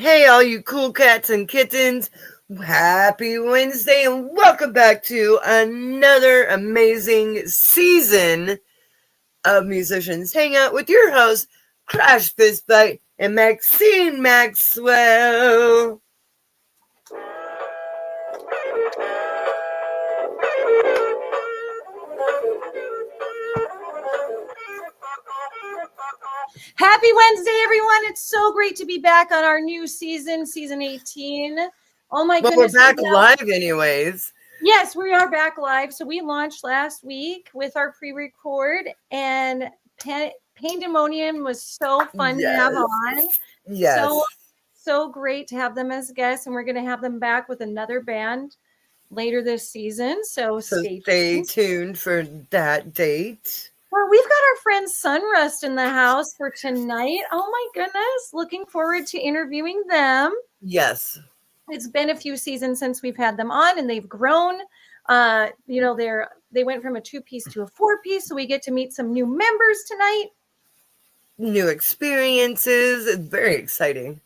Hey, all you cool cats and kittens. Happy Wednesday and welcome back to another amazing season of Musicians Hangout with your hosts, Crash Fistbite and Maxine Maxwell. Happy Wednesday, everyone. It's so great to be back on our new season 18. Oh my goodness. We're back live anyways. Yes, we are back live. So we launched last week with our pre-record, and Pandemonium was so fun to have on. Yes. So great to have them as guests, and we're going to have them back with another band later this season. So stay tuned for that date. Well, we've got our friend Sunrust in the house for tonight. Oh my goodness. Looking forward to interviewing them. Yes. It's been a few seasons since we've had them on, and they've grown. They went from a 2-piece to a 4-piece, so we get to meet some new members tonight. New experiences. It's very exciting.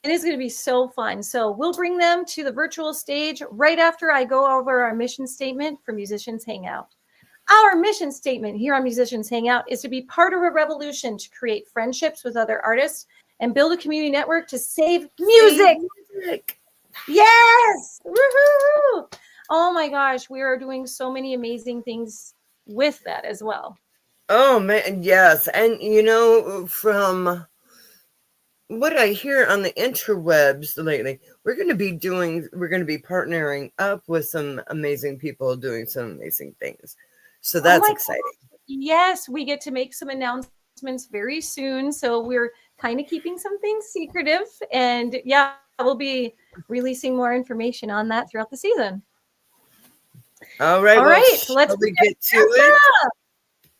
It is going to be so fun. So we'll bring them to the virtual stage right after I go over our mission statement for Musicians Hangout. Our mission statement here on Musicians Hangout is to be part of a revolution to create friendships with other artists and build a community network to save music. Yes! Woohoo! Oh my gosh, we are doing so many amazing things with that as well. Oh man, yes. And from what I hear on the interwebs lately, we're going to be partnering up with some amazing people doing some amazing things. So that's exciting. God. Yes, we get to make some announcements very soon. So we're kind of keeping some things secretive. And yeah, we'll be releasing more information on that throughout the season. All right. So let's get to it.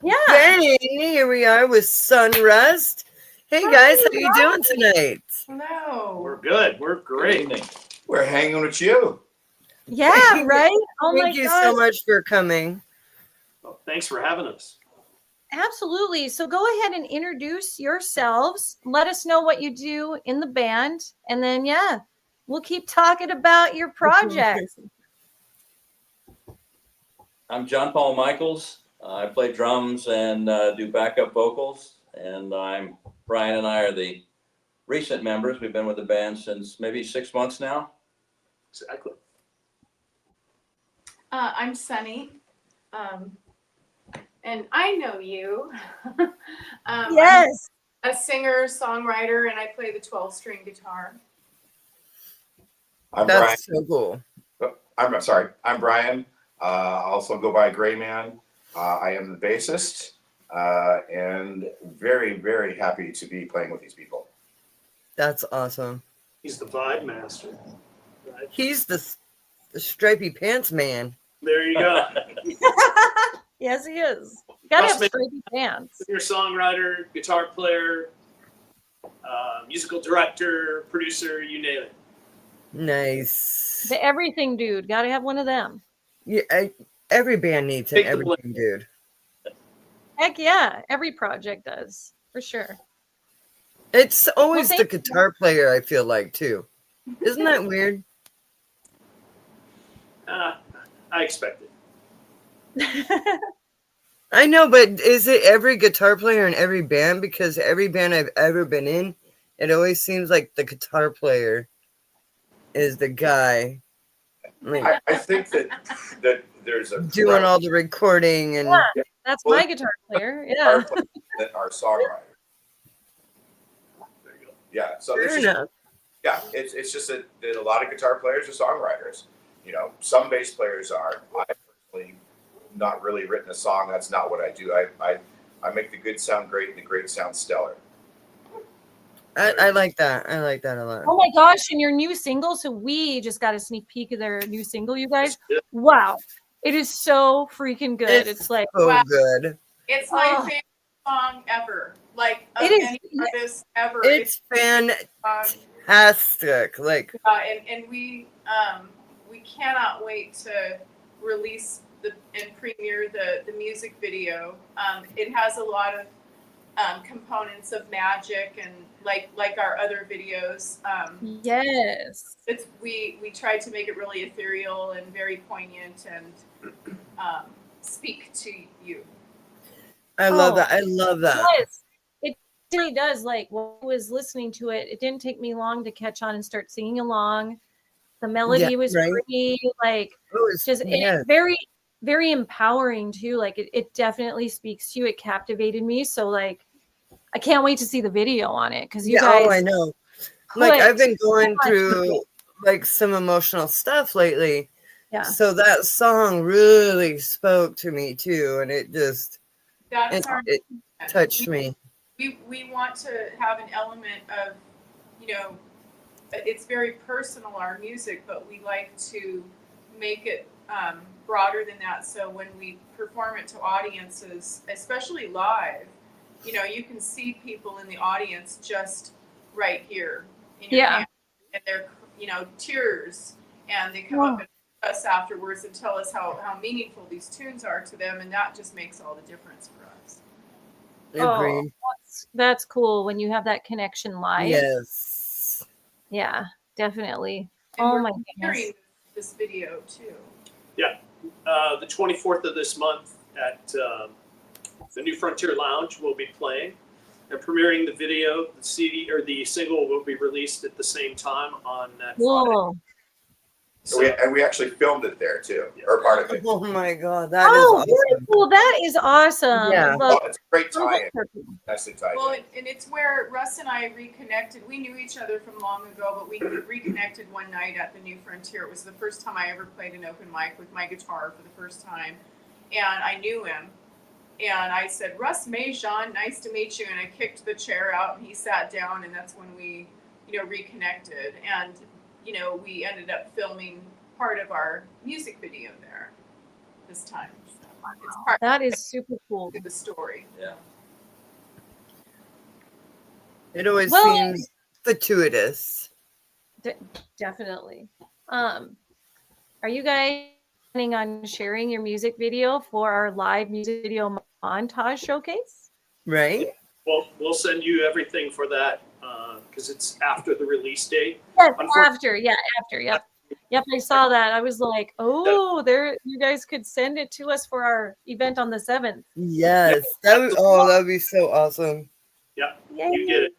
Yeah. Bang, here we are with Sunrust. Hey guys, how you doing tonight? Hello. We're good. We're great. We're hanging with you. Yeah, right? Thank you so much for coming. Well, thanks for having us. Absolutely. So go ahead and introduce yourselves. Let us know what you do in the band. And then, we'll keep talking about your projects. I'm John Paul Michaels. I play drums and do backup vocals. And Brian and I are the recent members. We've been with the band since maybe 6 months now. Exactly. I'm Sunny. And I know you. Yes. I'm a singer, songwriter, and I play the 12-string guitar. I'm That's Brian. So cool. I'm Brian. Also go by Gray Man. I am the bassist, and very, very happy to be playing with these people. That's awesome. He's the vibe master. Right? He's the stripy pants man. There you go. Yes, he is. You gotta have stripy pants. You're a songwriter, guitar player, musical director, producer, you name it. Nice. The everything dude. Gotta have one of them. Yeah, every band needs an everything dude. Heck yeah. Every project does, for sure. It's always the guitar player, I feel like, too. Isn't that weird? I expect it. I know, but is it every guitar player in every band? Because every band I've ever been in, it always seems like the guitar player is the guy. I think that there's a doing all the recording and that's my guitar player. Yeah. That are songwriters. There you go. Yeah. So it's just that a lot of guitar players are songwriters. Some bass players are. I personally not really written a song. That's not what I do. I make the good sound great and the great sound stellar. I like that. I like that a lot. Oh my gosh, and your new single. So we just got a sneak peek of their new single, you guys. Wow. It is so freaking good. It's like so good. It's my favorite song ever. Like of any artist ever. It's fantastic. Like and we cannot wait to release and premiere the music video. It has a lot of components of magic and like our other videos. Yes. We tried to make it really ethereal and very poignant and speak to you. I love Oh, that. I love that. Yes, it really does. Like when I was listening to it, it didn't take me long to catch on and start singing along. The melody Yeah, was right. pretty, like Oh, it's, just yeah. very, very empowering too. Like it definitely speaks to you. It captivated me. So like, I can't wait to see the video on it because you Yeah, oh, I guys know. Like I've put been going so much into through it. like some emotional stuff lately. Yeah. So that song really spoke to me too, and it just That's our it touched me. we want to have an element of, you know, it's very personal, our music, but we like to make it broader than that. So when we perform it to audiences, especially live, you know, you can see people in the audience just right here in your hand, and they're, you know, tears, and they come up and us afterwards and tell us how meaningful these tunes are to them, and that just makes all the difference for us. Agreed. That's cool when you have that connection live. Yes. Yeah, definitely. And oh we're my hearing goodness. this video too. Yeah, the 24th of this month at the New Frontier Lounge, we'll be playing and premiering the video. The CD or the single will be released at the same time on that Friday. Whoa. So we actually filmed it there too, or part of it. Oh my God, that is awesome. Very cool. That is awesome. Yeah. Love- It's a great tie-in. Nicely tied Well, in. and it's where Russ and I reconnected. We knew each other from long ago, but we reconnected one night at the New Frontier. It was the first time I ever played an open mic with my guitar for the first time, and I knew him. And I said, Russ Majon, nice to meet you. And I kicked the chair out, and he sat down, and that's when we, you know, reconnected. And, you know, we ended up filming part of our music video there this time. So it's part That is super cool. of the story. Yeah. It always Well- seems fortuitous. Definitely. Are you guys planning on sharing your music video for our live music video montage showcase? Right? Well, we'll send you everything for that because it's after the release date. Yes, Unfortunately- after. Yep, I saw that. I was like, oh, there, you guys could send it to us for our event on the 7th. Yes. That'd be so awesome. Yeah, Yay. you get it.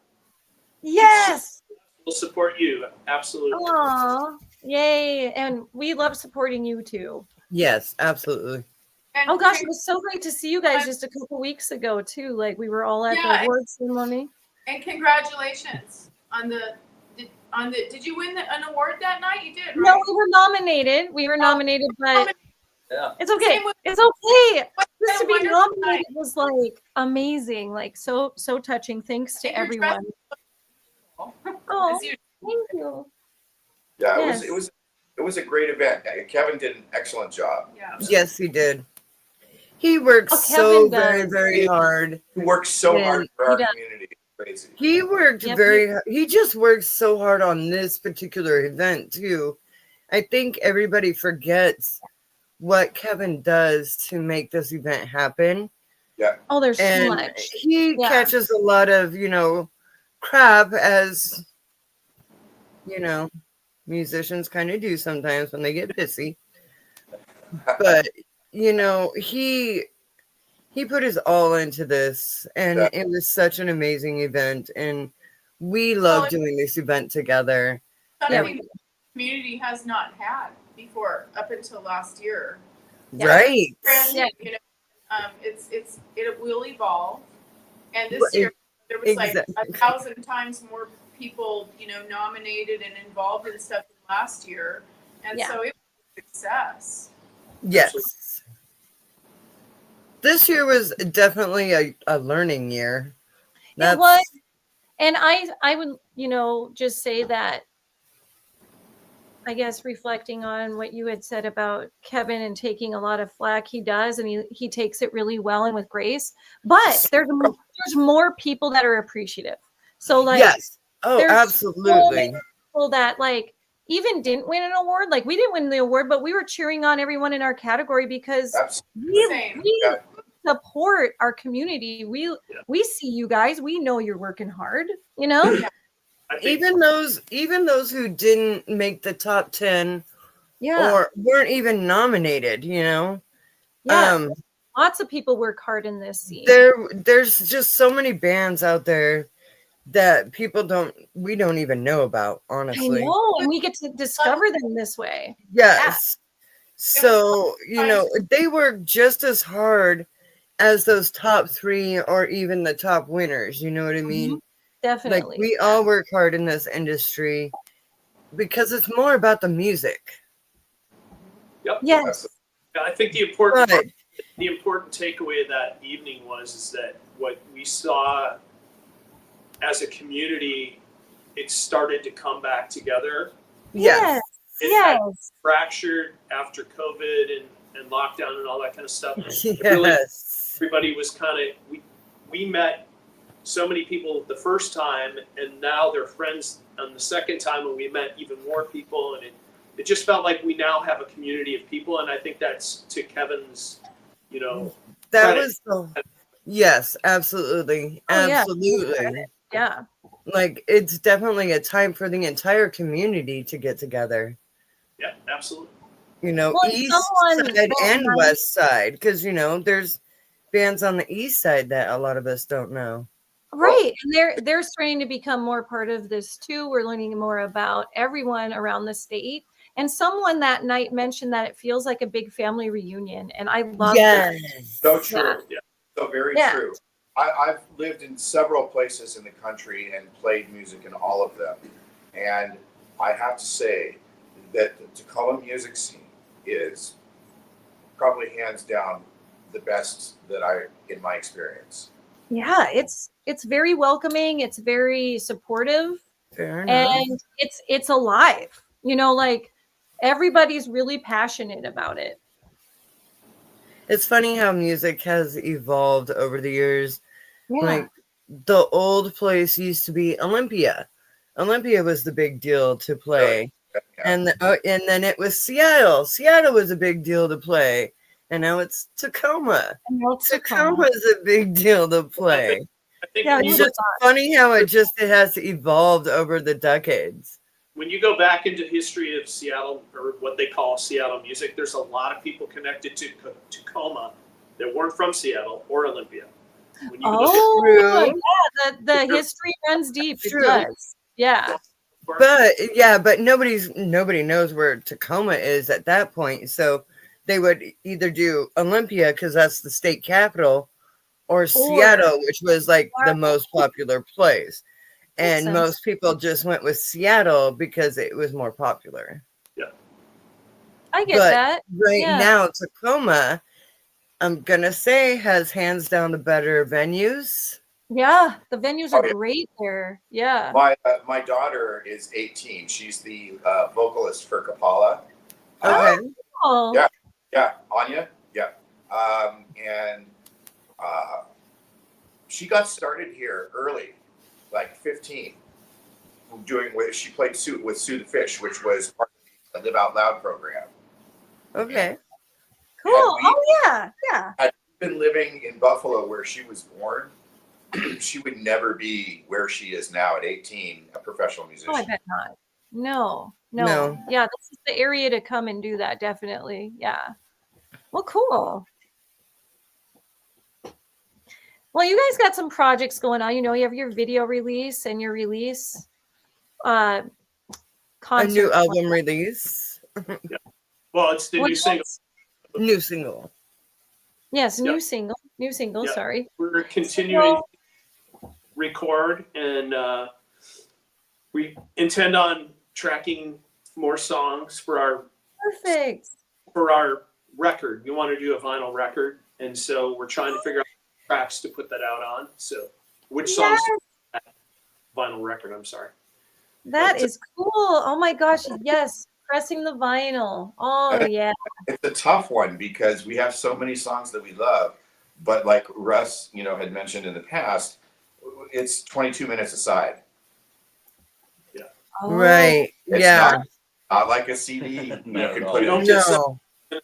Yes. We'll support you. Absolutely. Aw, yay. And we love supporting you too. Yes, absolutely. And Oh gosh, it was so great to see you guys just a couple weeks ago too. Like we were all at the award ceremony. And congratulations on the. Did you win an award that night? You did, right? No, we were nominated. But Yeah. it's okay. It's okay. Just to be nominated was like amazing, like so touching. Thanks to everyone. Oh, thank you. Yeah, Yes. it was a great event. Kevin did an excellent job. Yeah. Yes, he did. He works Oh, so Kevin very, does. very hard. He works so And hard for our he does. community. It's crazy. He worked Yep. he just worked so hard on this particular event too. I think everybody forgets what Kevin does to make this event happen. Oh, there's so And much. he Yeah. catches a lot of, crap, as musicians kind of do sometimes when they get pissy. But he put his all into this, and it was such an amazing event, and we love doing this event together. Something the community has not had before up until last year. Right. Brand new, it will evolve. And this year there was like 1,000 times more people, nominated and involved in stuff than last year. And so it was a success. Yes. This year was definitely a learning year. It was. And I would, just say that, I guess, reflecting on what you had said about Kevin and taking a lot of flack, he does, and he takes it really well and with grace. But there's more people that are appreciative. So like, yes, absolutely. So many people that like even didn't win an award. Like we didn't win the award, but we were cheering on everyone in our category because we support our community. We see you guys. We know you're working hard, you know? Yeah. I think even those who didn't make the top 10 Yeah. or weren't even nominated, you know. Yeah. Lots of people work hard in this scene. There's just so many bands out there that we don't even know about, honestly. I know, and we get to discover them this way. Yes. So, you know, they work just as hard as those top 3 or even the top winners, you know what I mean? Definitely. Like, we all work hard in this industry because it's more about the music. Yep. Yes. I think the important But the important takeaway of that evening is that what we saw as a community, it started to come back together. yes. It Yes. had fractured after COVID and lockdown and all that kind of stuff. Yes. Really, everybody was kind of, we met so many people the first time, and now they're friends on the second time, and we met even more people, and it just felt like we now have a community of people, and I think that's to Kevin's, you know, That credit. was yes, absolutely. Oh, yeah. Absolutely. Yeah. Like, it's definitely a time for the entire community to get together. Yeah, absolutely. You know, Well, east someone side wrote and down- west side, because you know there's bands on the east side that a lot of us don't know. Right. And they're starting to become more part of this too. We're learning more about everyone around the state. And someone that night mentioned that it feels like a big family reunion. And I love that. So true. Yeah. So very Yeah. true. I've lived in several places in the country and played music in all of them. And I have to say that the Tacoma music scene is probably hands down the best in my experience. Yeah, it's very welcoming, it's very supportive, Fair enough. and it's alive. You know, like everybody's really passionate about it. It's funny how music has evolved over the years. Yeah. Like, the old place used to be Olympia. Olympia was the big deal to play. Yeah. And then it was Seattle. Seattle was a big deal to play. And now it's Tacoma. And now it's Tacoma is a big deal to play. I think Yeah, when, you It's you, just funny how it has evolved over the decades. when you go back into history of Seattle, or what they call Seattle music, there's a lot of people connected to Tacoma that weren't from Seattle or Olympia. When you look Oh, True. yeah, the history runs deep. It True. does. Yeah. But nobody knows where Tacoma is at that point. So they would either do Olympia because that's the state capital, or Seattle, which was like the most popular place. And sense. most people just went with Seattle because it was more popular. I get But that. right Yeah. now, Tacoma, I'm gonna say, has hands down the better venues. Yeah, the venues Oh, are yeah. great there. Yeah. My daughter is 18. She's the vocalist for Kapala. Okay. Oh. Yeah, Anya. Yeah. And she got started here early, like 15, she played with Sue the Fish, which was part of the Live Out Loud program. Okay. Cool. Oh yeah. Yeah. Had she been living in Buffalo where she was born, she would never be where she is now at 18, a professional musician. Oh, I bet not. No. No. Yeah, this is the area to come and do that, definitely. Yeah. Well, cool. Well, you guys got some projects going on. You know, you have your video release and your release concert. A new album release. well, it's the What new single. else? New single. Yes, Yeah. new single. New single, Yeah. sorry. We're continuing to record, and we intend on tracking more songs for Perfect. our record. We want to do a vinyl record, and so we're trying to figure out tracks to put that out on. So, which songs? Yes. Vinyl record. I'm sorry. That is cool. Oh my gosh, yes. Pressing the vinyl. Oh yeah. It's a tough one because we have so many songs that we love, but like Russ, had mentioned in the past, it's 22 minutes aside. Oh. Right. It's Yeah. not like a CD. Not You can at put all. it Just No.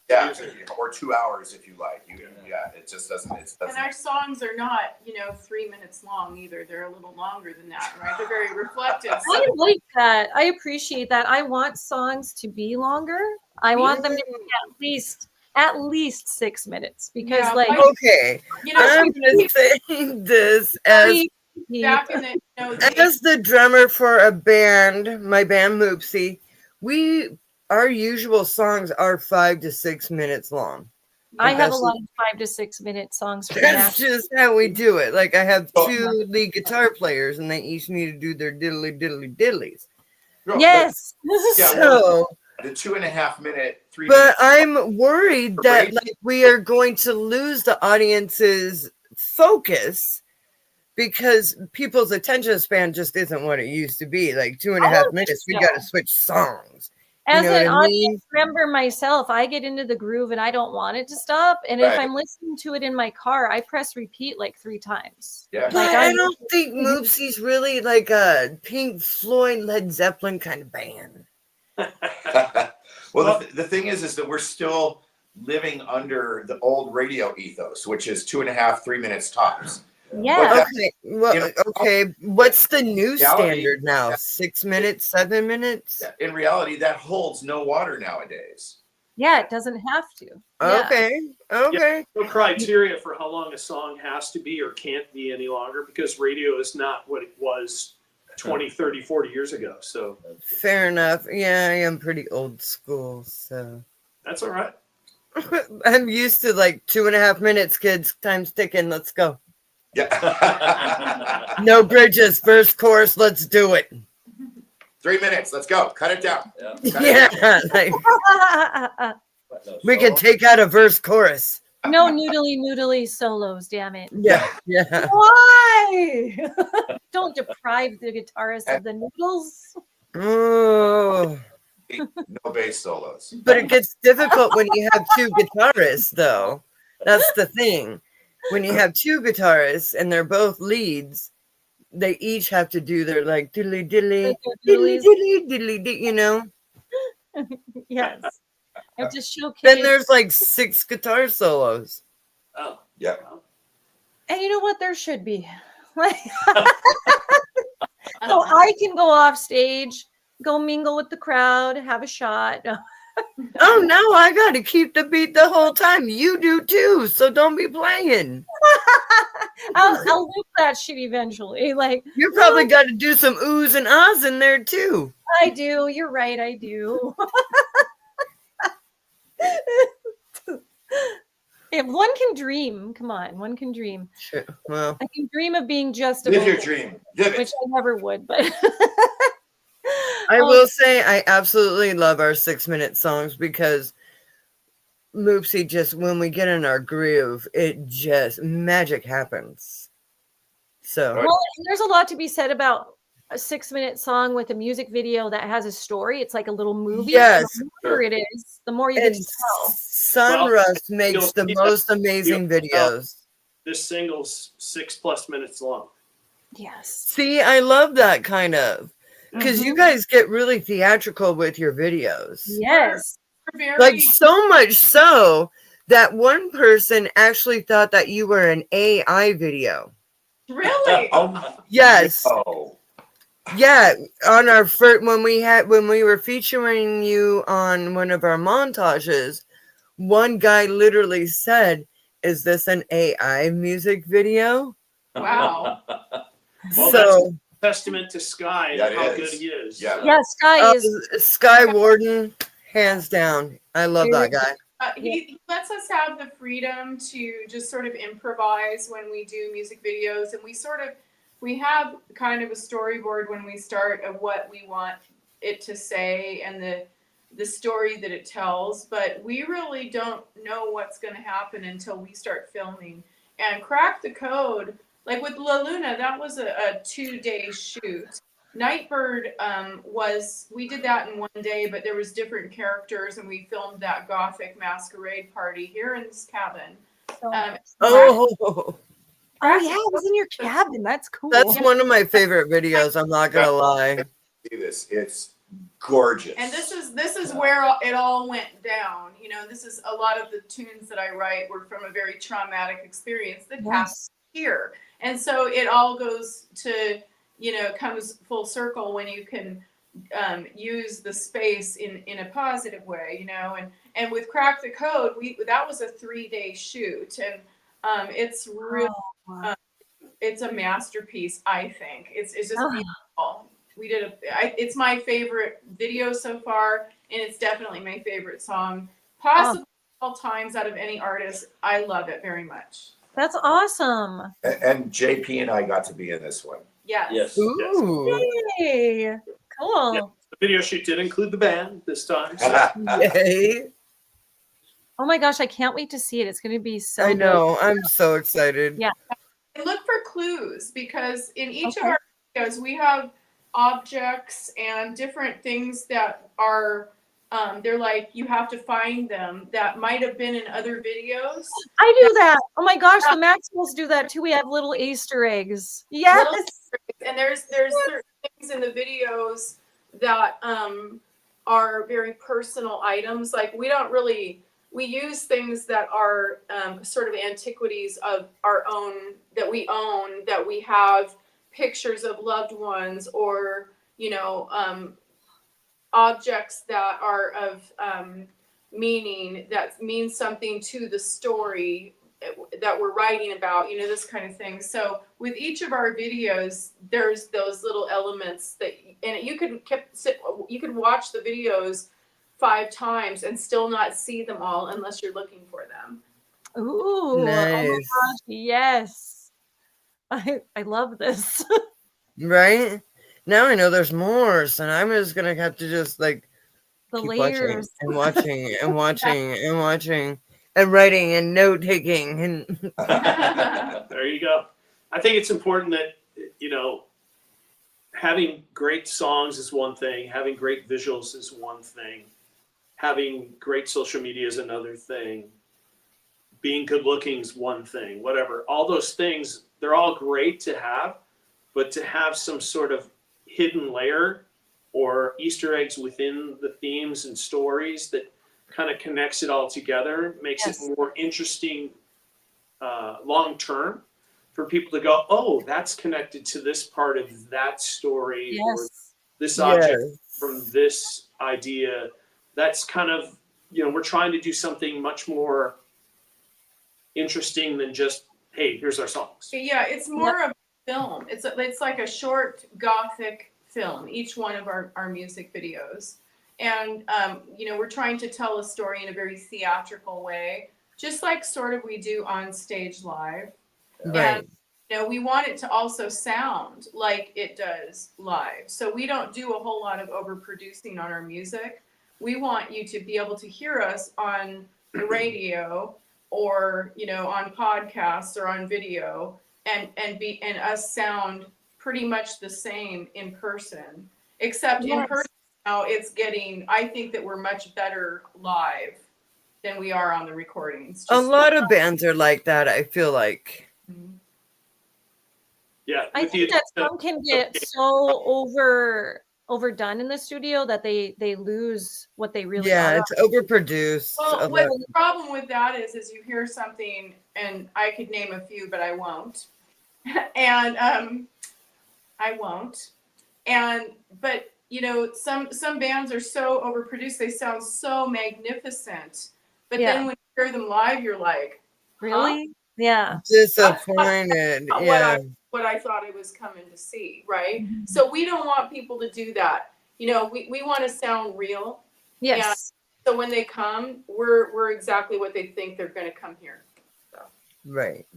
Yeah, or 2 hours if you like. It just doesn't. It And doesn't. our songs are not, 3 minutes long either. They're a little longer than that, right? They're very reflective. I like that. I appreciate that. I want songs to be longer. I want them to be at least 6 minutes because, Yeah, like, Okay, I'm gonna say this as back in the as the drummer for a band, my band Moopsie, our usual songs are 5 to 6 minutes long. I have a That's- lot of 5 to 6 minute songs for That's that. just how we do it. Like I have Oh. 2 lead guitar players, and they each need to do their diddly diddly diddlies. Yes. Yeah, So, the 2.5 minute, 3 but minutes. I'm worried that like we are going to lose the audience's focus because people's attention span just isn't what it used to be. Like 2.5 minutes, we got to switch songs. As know an what I audience member myself, I get into the groove and I don't want it to stop. And if Right. I'm listening to it in my car, I press repeat like 3 times. Yeah. But Like, I don't think Moopsie's really like a Pink Floyd, Led Zeppelin kind of band. Well, the thing is that we're still living under the old radio ethos, which is 2.5, 3 minutes tops. Yeah. Okay, well, okay. What's the new standard now? 6 minutes, 7 minutes? In reality, that holds no water nowadays. Yeah, it doesn't have to. Yeah. Okay. No criteria for how long a song has to be or can't be any longer because radio is not what it was 20, 30, 40 years ago. So Fair enough. Yeah, I am pretty old school, so that's all right. I'm used to like 2.5 minutes, kids. Time's ticking. Let's go. Yeah. No bridges. Verse, chorus. Let's do it. 3 minutes. Let's go. Cut it down. Yeah, like, we can take out a verse, chorus. No noodly solos, damn it. Yeah. Why? Don't deprive the guitarist of the noodles. Oh. No bass solos. But it gets difficult when you have 2 guitarists, though. That's the thing. When you have 2 guitarists and they're both leads, they each have to do their like diddly diddly, diddly diddly, diddly diddly, you know? Yes. I have to showcase. Then there's like 6 guitar solos. Oh, Yeah. And you know what? There should be. Like, so I can go off stage, go mingle with the crowd, have a shot. Oh no, I got to keep the beat the whole time. You do too, so don't be playing. I'll loop that shit eventually. Like, You probably got to do some oohs and ahs in there too. I do. You're right. I do. If one can dream, come on, one can dream. Sure. Well, I can dream of being just a Live your vocal, dream. Live which it. I never would, but I will say I absolutely love our 6-minute songs because Moopsie just, when we get in our groove, it just, magic happens. So, well, there's a lot to be said about a 6-minute song with a music video that has a story. It's like a little movie. Yes. The longer it is, the more you get and to tell. Sunrust makes the most amazing videos. this single's 6+ minutes long. Yes. See, I love that kind of, because you guys get really theatrical with your videos. Yes. Very, Like so much so that one person actually thought that you were an AI video. really. Yes. Oh. Yeah, on our first when we were featuring you on one of our montages, one guy literally said, "Is this an AI music video?" Wow. Well, So Testament to Sky Yeah, and it how is. good he is. Yeah. Yes, Sky is. Sky Warden, hands down. I love that guy. He lets us have the freedom to just sort of improvise when we do music videos, and we have kind of a storyboard when we start of what we want it to say and the story that it tells, but we really don't know what's going to happen until we start filming and crack the code. Like with La Luna, that was a 2-day shoot. Nightbird we did that in 1 day, but there was different characters, and we filmed that gothic masquerade party here in this cabin. Oh, Oh yeah, it was in your cabin. That's cool. that's one of my favorite videos. I'm not gonna lie. See this. It's gorgeous. And this is where it all went down. You know, this is a lot of the tunes that I write were from a very traumatic experience that happened Yes. here. And so it all goes to, you know, comes full circle when you can use the space in a positive way, you know. And with Crack the Code, that was a 3-day shoot, and it's really Wow. it's a masterpiece. I think it's just Ah. beautiful. We did it's my favorite video so far, and it's definitely my favorite song, possibly all times out of any artist. I love it very much. That's awesome. And JP and I got to be in this one. Yes. Yes. Ooh. Yay. Cool. Yeah. The video shoot did include the band this time. So. Yay. Oh my gosh, I can't wait to see it. It's going to be so I good. know. I'm so excited. Yeah. And look for clues, because in each of Okay. our videos we have objects and different things that are they're like, you have to find them, that might have been in other videos. I do that. Oh my gosh, the Maxwells do that too. We have little Easter eggs. Yes. And there's certain things in the videos that are very personal items. Like we use things that are sort of antiquities of our own, that we own, that we have pictures of loved ones, or, you know, objects that are of meaning, that means something to the story that we're writing about, you know, this kind of thing. So with each of our videos, there's those little elements that, and you could watch the videos 5 times and still not see them all unless you're looking for them. Ooh. Oh my Nice. gosh. Yes. I love this. Right? Now I know there's more, so I'm just gonna have to just like The keep layers. watching and watching and watching and writing and note taking and There you go. I think it's important that, you know, having great songs is one thing, having great visuals is one thing, having great social media is another thing, being good looking is one thing, whatever. All those things, they're all great to have, but to have some sort of hidden layer or Easter eggs within the themes and stories that kind of connects it all together makes Yes. it more interesting long term for people to go, oh, that's connected to this part of that story, or Yes. this object yes. from this idea. That's kind of, you know, we're trying to do something much more interesting than just, hey, here's our songs. Yeah, it's more of a film. It's like a short Gothic film, each one of our music videos. And, you know, we're trying to tell a story in a very theatrical way, just like sort of we do on stage live. Right. And, you know, we want it to also sound like it does live. So we don't do a whole lot of overproducing on our music. We want you to be able to hear us on the radio, or, you know, on podcasts or on video, and us sound pretty much the same in person, except in person now I think that we're much better live than we are on the recordings. A lot of bands are like that, I feel like. Yeah, I think that some can get so overdone in the studio that they lose what they really Yeah, are. it's overproduced. Well, the problem with that is you hear something, and I could name a few, but I won't. And I won't. But you know, some bands are so overproduced, they sound so magnificent. But then when you hear them live, you're like, really? Yeah. Disappointed. Yeah. What I thought I was coming to see, right? Mm-hmm. So we don't want people to do that. You know, we want to sound real. Yes. And so when they come, we're exactly what they think they're going to come here. So. Right.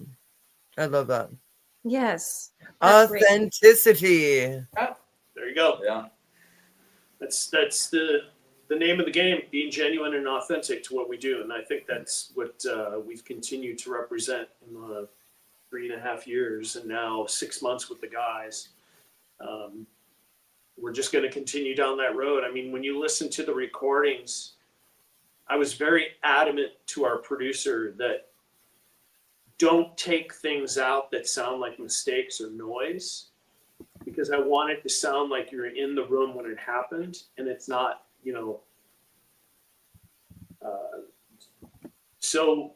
I love that. Yes. Authenticity. Oh. There you go. Yeah. That's the name of the game, being genuine and authentic to what we do. And I think that's what we've continued to represent in the 3.5 years and now 6 months with the guys. We're just going to continue down that road. I mean, when you listen to the recordings, I was very adamant to our producer that don't take things out that sound like mistakes or noise. because I want it to sound like you're in the room when it happened, and it's not, so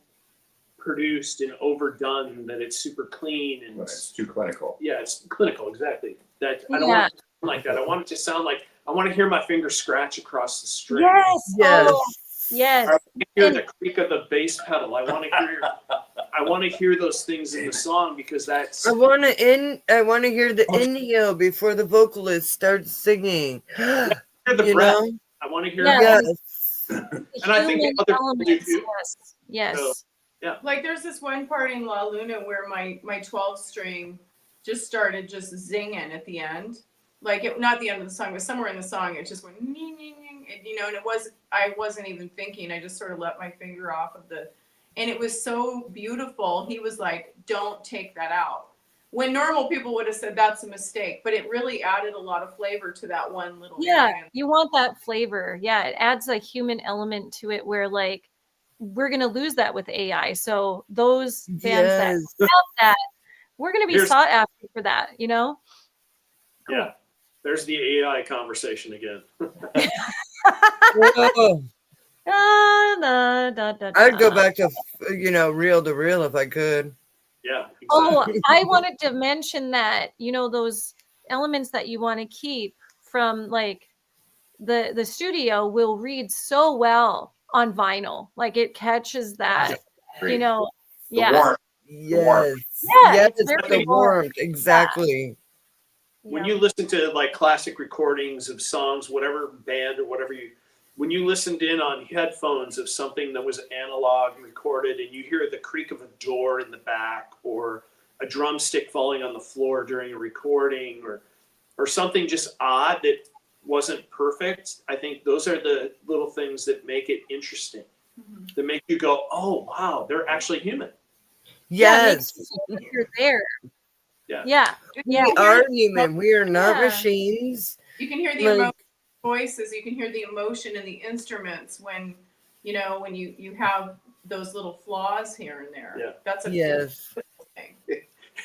produced and overdone that it's super clean and It's too clinical. yeah, it's clinical, exactly. That I don't want it to sound like that. I want it to sound like I want to hear my finger scratch across the string. Yes. Yes. Oh, yes. I want to hear the creak of the bass pedal. I want to hear those things in the song because that's I want to hear the inhale before the vocalist starts singing. hear the You breath. know? I want to hear Yeah. Yes. And I think the Human other people do elements, too. yes. So, Like there's this one part in La Luna where my 12 string just started just zinging at the end. Like not the end of the song, but somewhere in the song it just went ning, ning, ning, and I wasn't even thinking. I just sort of let my finger off of and it was so beautiful. He was like, "Don't take that out." When normal people would have said that's a mistake, but it really added a lot of flavor to that one little area. You want that flavor. Yeah, it adds a human element to it where like we're going to lose that with AI. So those bands that Yes. have that, we're going to be sought after for that, Cool. Yeah. There's the AI conversation again. Whoa. I'd go back to reel to reel if I could. Yeah. Exactly. Oh, I wanted to mention that, those elements that you want to keep from like the studio will read so well on vinyl. Like it catches that, The yeah. warmth. Yes. Yeah, Yes, it's very the warmth. Exactly. When you listen to like classic recordings of songs, whatever band or whatever when you listened in on headphones of something that was analog recorded and you hear the creak of a door in the back or a drumstick falling on the floor during a recording or something just odd that wasn't perfect, I think those are the little things that make it interesting, that make you go, oh, wow, they're actually human. Yes. You're there. Yeah. We are human. We are not machines. You can hear the emotion voices, you can hear the emotion in the instruments when you have those little flaws here and there. Yeah. That's a yes. thing.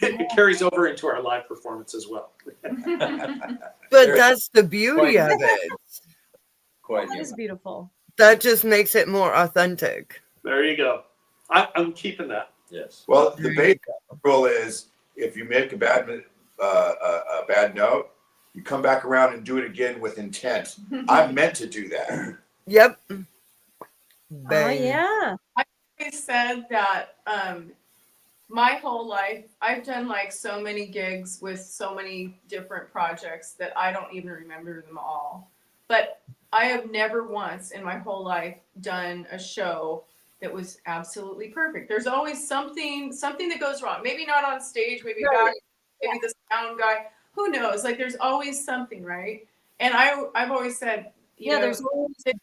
It carries over into our live performance as well. But that's the beauty of it. That is beautiful. That just makes it more authentic. There you go. I'm keeping that. Yes. Well, the basic rule is if you make a bad note, you come back around and do it again with intent. I'm meant to do that. Yep. Bang. Oh yeah. I always said that my whole life I've done like so many gigs with so many different projects that I don't even remember them all. But I have never once in my whole life done a show that was absolutely perfect. There's always something that goes wrong. Maybe not on stage, maybe back, maybe the sound guy. Who knows? Like there's always something, right? And I've always said, there's the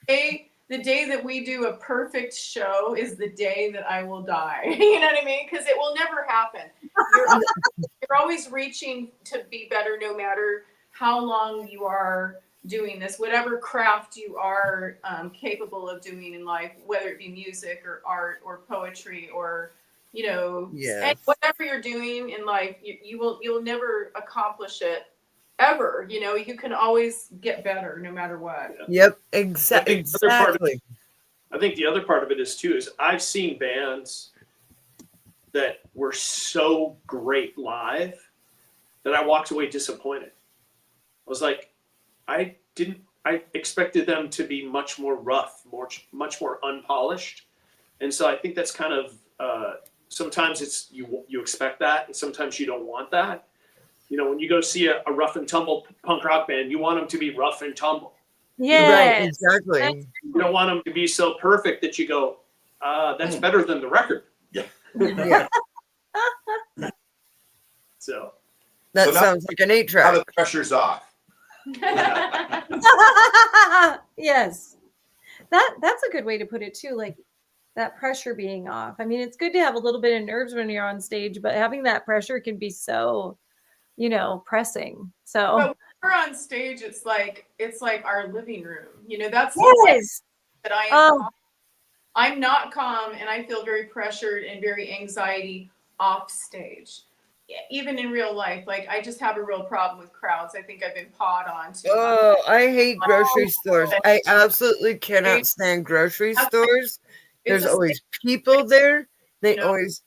day that we do a perfect show is the day that I will die. You know what I mean? Because it will never happen. You're always reaching to be better, no matter how long you are doing this, whatever craft you are capable of doing in life, whether it be music or art or poetry or whatever you're doing in life, you'll never accomplish it ever. You can always get better no matter what. Yep, exactly. I think the other part of it is I've seen bands that were so great live that I walked away disappointed. I was like, I expected them to be much more rough, much more unpolished. And so I think that's kind of, sometimes it's, you expect that, and sometimes you don't want that. When you go see a rough and tumble punk rock band, you want them to be rough and tumble. Yeah, right, exactly. You don't want them to be so perfect that you go, that's better than the record. Yeah. Yeah. So That sounds like an 8-track. Now the pressure's off. Yes. That's a good way to put it too. Like that pressure being off. I mean, it's good to have a little bit of nerves when you're on stage, but having that pressure can be so, pressing. So but when we're on stage, it's like our living room. That's that I am. I'm not calm, and I feel very pressured and very anxiety off stage. even in real life, like I just have a real problem with crowds. I think I've been pawed on too much. Oh, I hate grocery stores. I absolutely cannot It's stand grocery stores. There's a always people there. They you know? always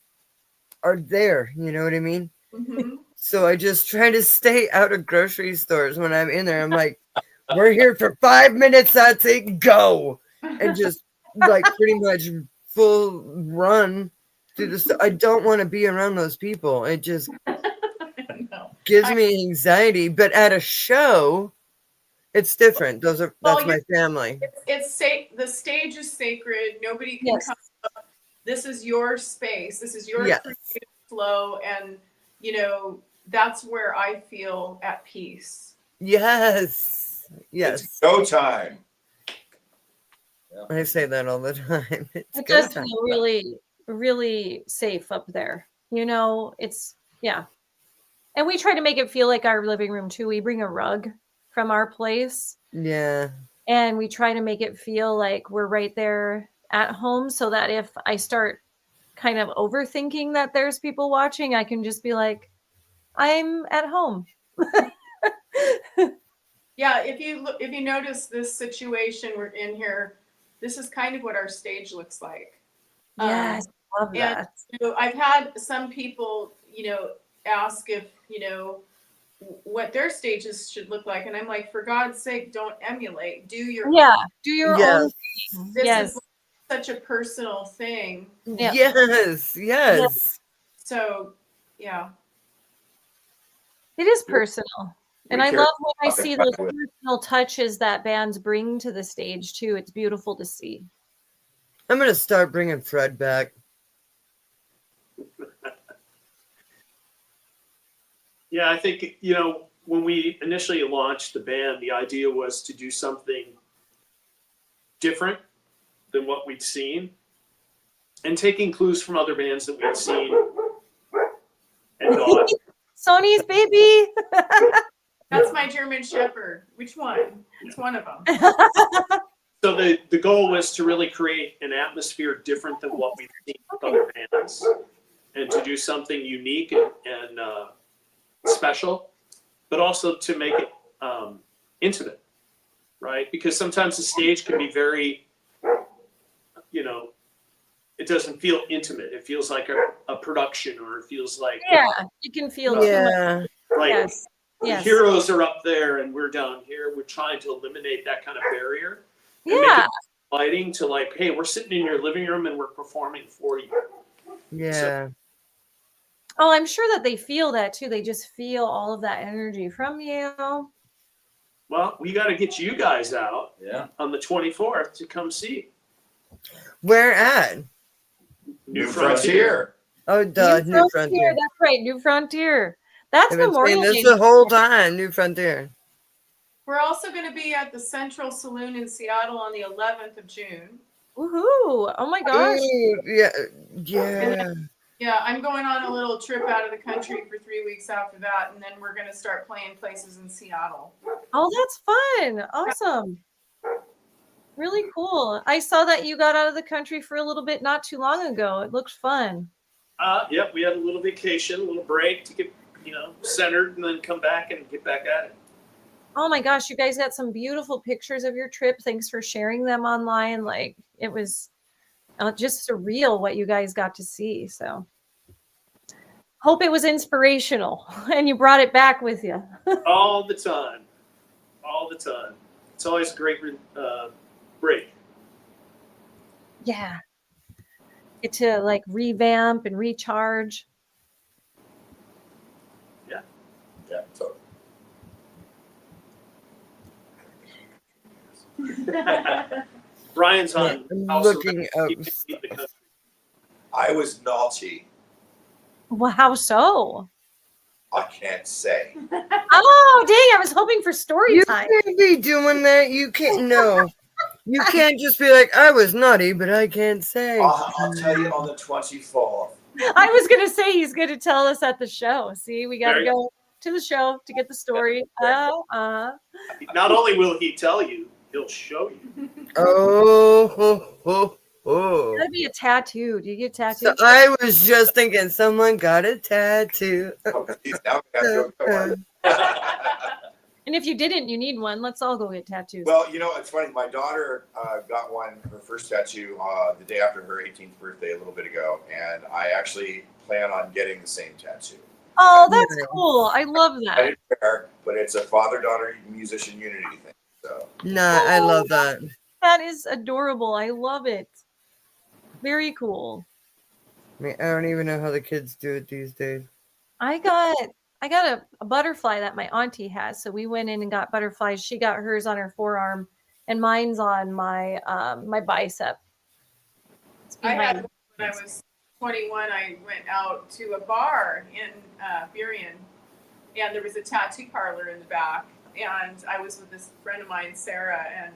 are there. You know what I mean? Mhm. So I just try to stay out of grocery stores when I'm in there. I'm like, we're here for 5 minutes. That's it. Go. And just like pretty much full run through the store. I don't want to be around those people. It just No. gives me anxiety. But at a show, it's different. That's my family. The stage is sacred. Nobody can Yes. come up. This is your space. This is your Yes. creative flow, and that's where I feel at peace. Yes. Yes. It's go time. I say that all the time. It's It go does time. feel really, really safe up there. It's, yeah. And we try to make it feel like our living room too. We bring a rug from our place Yeah. and we try to make it feel like we're right there at home so that if I start kind of overthinking that there's people watching, I can just be like, I'm at home. Yeah, if you notice this situation we're in here, this is kind of what our stage looks like. Yes, love And that. I've had some people, ask if, what their stages should look like, and I'm like, for God's sake, don't emulate. Do your Yeah, do your Yes. own thing. This Yes. is such a personal thing. Yeah. Yes. Yes. So, yeah. It is personal. And We I care love when I about the see those crowd. personal touches that bands bring to the stage too. It's beautiful to see. I'm going to start bringing Fred back. Yeah, I think, when we initially launched the band, the idea was to do something different than what we'd seen and taking clues from other bands that we'd seen and not. Sony's baby. That's my German Shepherd. Which one? It's one of them. So the goal was to really create an atmosphere different than what we've seen with other bands and to do something unique and special, but also to make it intimate, right? Because sometimes the stage can be very, it doesn't feel intimate. It feels like a production, or it feels like Yeah, you can feel too much. Yeah. like Yes. the Yes. heroes are up there and we're down here. We're trying to eliminate that kind of barrier. And make Yeah. it lighting to like, hey, we're sitting in your living room and we're performing for you. Yeah. Oh, I'm sure that they feel that too. They just feel all of that energy from you. Well, we got to get you guys out Yeah. on the 24th to come see Where at? New Frontier. Oh, duh. New Frontier. That's right. New Frontier. That's I've been saying Memorial this Day. the whole time. New Frontier. We're also going to be at the Central Saloon in Seattle on the 11th of June. Woohoo. Oh my gosh. Ooh, yeah. Yeah. Yeah, I'm going on a little trip out of the country for 3 weeks after that, and then we're going to start playing places in Seattle. Oh, that's fun. Awesome. Really cool. I saw that you got out of the country for a little bit not too long ago. It looked fun. Yeah, we had a little vacation, a little break to get, centered and then come back and get back at it. Oh my gosh, you guys got some beautiful pictures of your trip. Thanks for sharing them online. Like it was just surreal what you guys got to see. So hope it was inspirational and you brought it back with you. All the time. All the time. It's always a great break. Yeah. Get to like revamp and recharge. Yeah, totally. Brian's on. I'm house looking arrest. up He can't leave the country. I was naughty. Well, how so? I can't say. Oh, dang. I was hoping for story You time. can't be doing that. You can't. No. You can't just be like, I was naughty, but I can't say. I'll tell you on the 24th. I was going to say he's going to tell us at the show. See, we got to Very- go to the show to get the story. Not only will he tell you, he'll show you. Oh, ho, ho. Oh. That'd be a tattoo. Do you get So tattoos? I was just thinking someone got a tattoo. Oh, geez, now we have to go. And if you didn't, you need one. Let's all go get tattoos. Well, it's funny. My daughter got her first tattoo the day after her 18th birthday a little bit ago, and I actually plan on getting the same tattoo. Oh, that's cool. I love I that. didn't care, but it's a father-daughter musician unity thing. So Nah, I love that. That is adorable. I love it. Very cool. I mean, I don't even know how the kids do it these days. I got a butterfly that my auntie has. So we went in and got butterflies. She got hers on her forearm, and mine's on my my bicep. It's I behind. had when I was 21. I went out to a bar in Burien, and there was a tattoo parlor in the back. And I was with this friend of mine, Sarah, and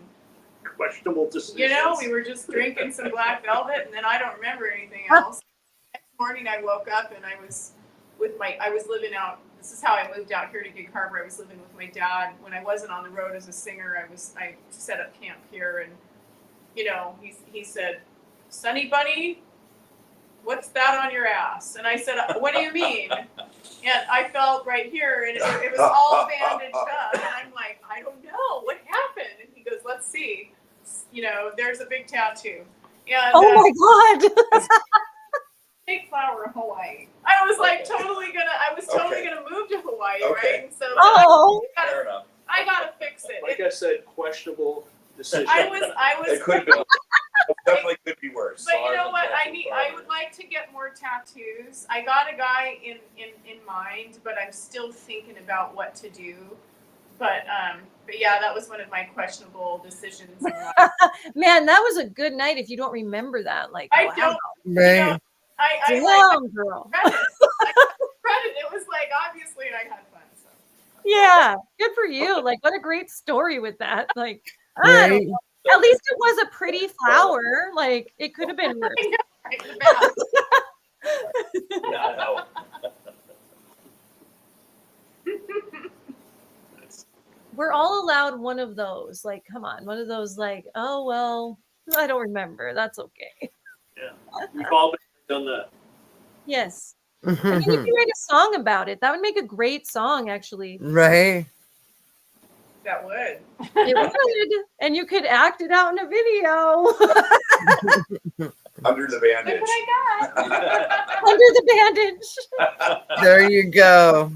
Questionable decisions. we were just drinking some black velvet, and then I don't remember anything else. Next morning, I woke up and I was living out. This is how I moved out here to Gig Harbor. I was living with my dad when I wasn't on the road as a singer. I set up camp here, and he said, "Sunny Bunny, what's that on your ass?" And I said, "What do you mean?" And I felt right here, and it was all bandaged up. And I'm like, "I don't know what happened." And he goes, "Let's see. There's a big tattoo." And Oh my God. big flower in Hawaii. I was like totally Okay. gonna move to Hawaii, Okay. right? And so Oh. Fair enough. I gotta fix it. Like I said, questionable decision. I was it could have been. It definitely could be worse. But you know Stars what? and I tattoos would like to get more tattoos. I got a guy in mind, but I'm still thinking about what to do. But yeah, that was one of my questionable decisions in life. Man, that was a good night if you don't remember that. Like, I wow. don't. Right. I Damn, girl. credit. Credit. It was like obviously I had fun. So. Yeah, good for you. Like, what a great story with that. Like, I Right. don't know. At least it was a pretty flower. Like, it could have been worse. I know, right? The best. Yeah, I know. We're all allowed one of those. Like, come on, one of those. Like, oh well, I don't remember. That's okay. Yeah, we've all done that. Yes. And then you can write a song about it. That would make a great song, actually. Right. That would. It would, and you could act it out in a video Under the Look bandage. what I got. under the bandage. There you go.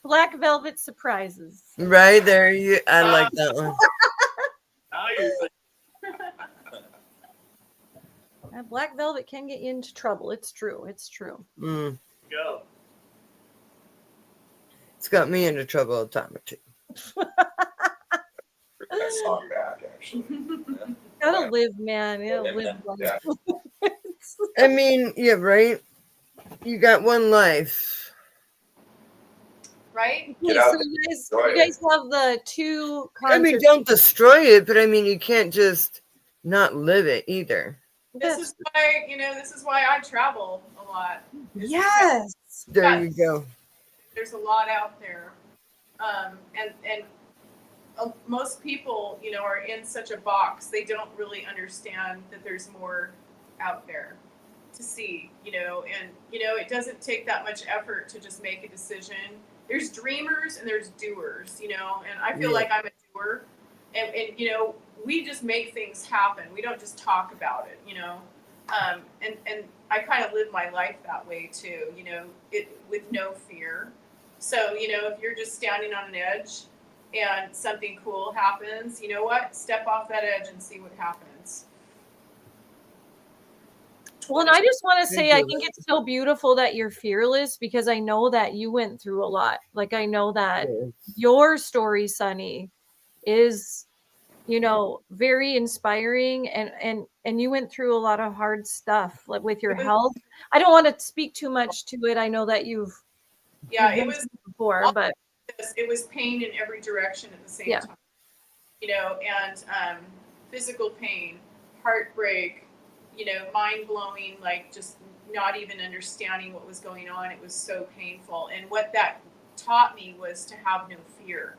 Black velvet surprises. Right there you. I like that one. Now you think That black velvet can get you into trouble. It's true. It's true. Mm. go. It's got me into trouble a time or two. Bring that song back, actually. Gotta live, man. You gotta live. Yeah. I mean, yeah, right? You got one life. Right? Get Okay, out so there, you enjoy guys have the two I mean, concerts. don't destroy it, but I mean, you can't just not live it either. This is why I travel a lot. Yes. There you go. There's a lot out there, and most people, are in such a box. They don't really understand that there's more out there to see. And it doesn't take that much effort to just make a decision. There's dreamers and there's doers. And I feel Yeah. like I'm a doer, and we just make things happen. We don't just talk about it. And I kind of live my life that way too. It with no fear. So, if you're just standing on an edge and something cool happens, you know what? Step off that edge and see what happens. Well, and I just want to Thank say, I you. think it's so beautiful that you're fearless because I know that you went through a lot. Like, I know that your story, Sunny, is, very inspiring, and you went through a lot of hard stuff, like with your health. I don't want to speak too much to it. I know that you've It was before, but it was pain in every direction at the same Yeah. time. And physical pain, heartbreak, mind blowing, like just not even understanding what was going on. It was so painful. And what that taught me was to have no fear.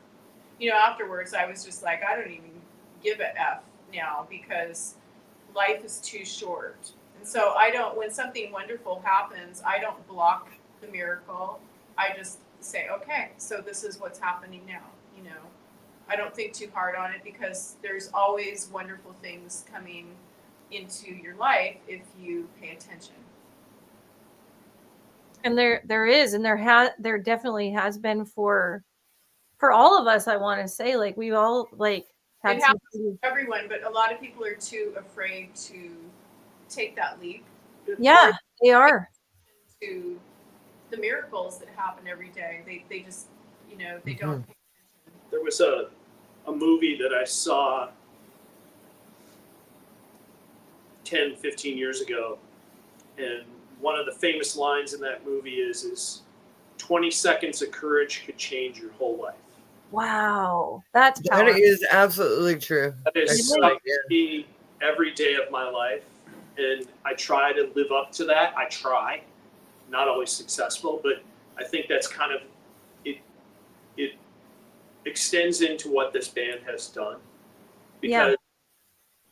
Afterwards I was just like, I don't even give a F now because life is too short. And so I don't, when something wonderful happens, I don't block the miracle. I just say, okay, so this is what's happening now, you know. I don't think too hard on it because there's always wonderful things coming into your life if you pay attention. And there is, and there definitely has been for all of us. I want to say, like, we've all like had It some. happens for everyone, but a lot of people are too afraid to take that leap. Yeah, they are. To the miracles that happen every day. They just, you know, they don't pay attention. There was a movie that I saw 10, 15 years ago, and one of the famous lines in that movie is 20 seconds of courage could change your whole life. Wow, that's That powerful. is absolutely true. That is Excellent, like yeah. me every day of my life, and I try to live up to that. I try, not always successful, but I think that's kind of it. It extends into what this band has done, because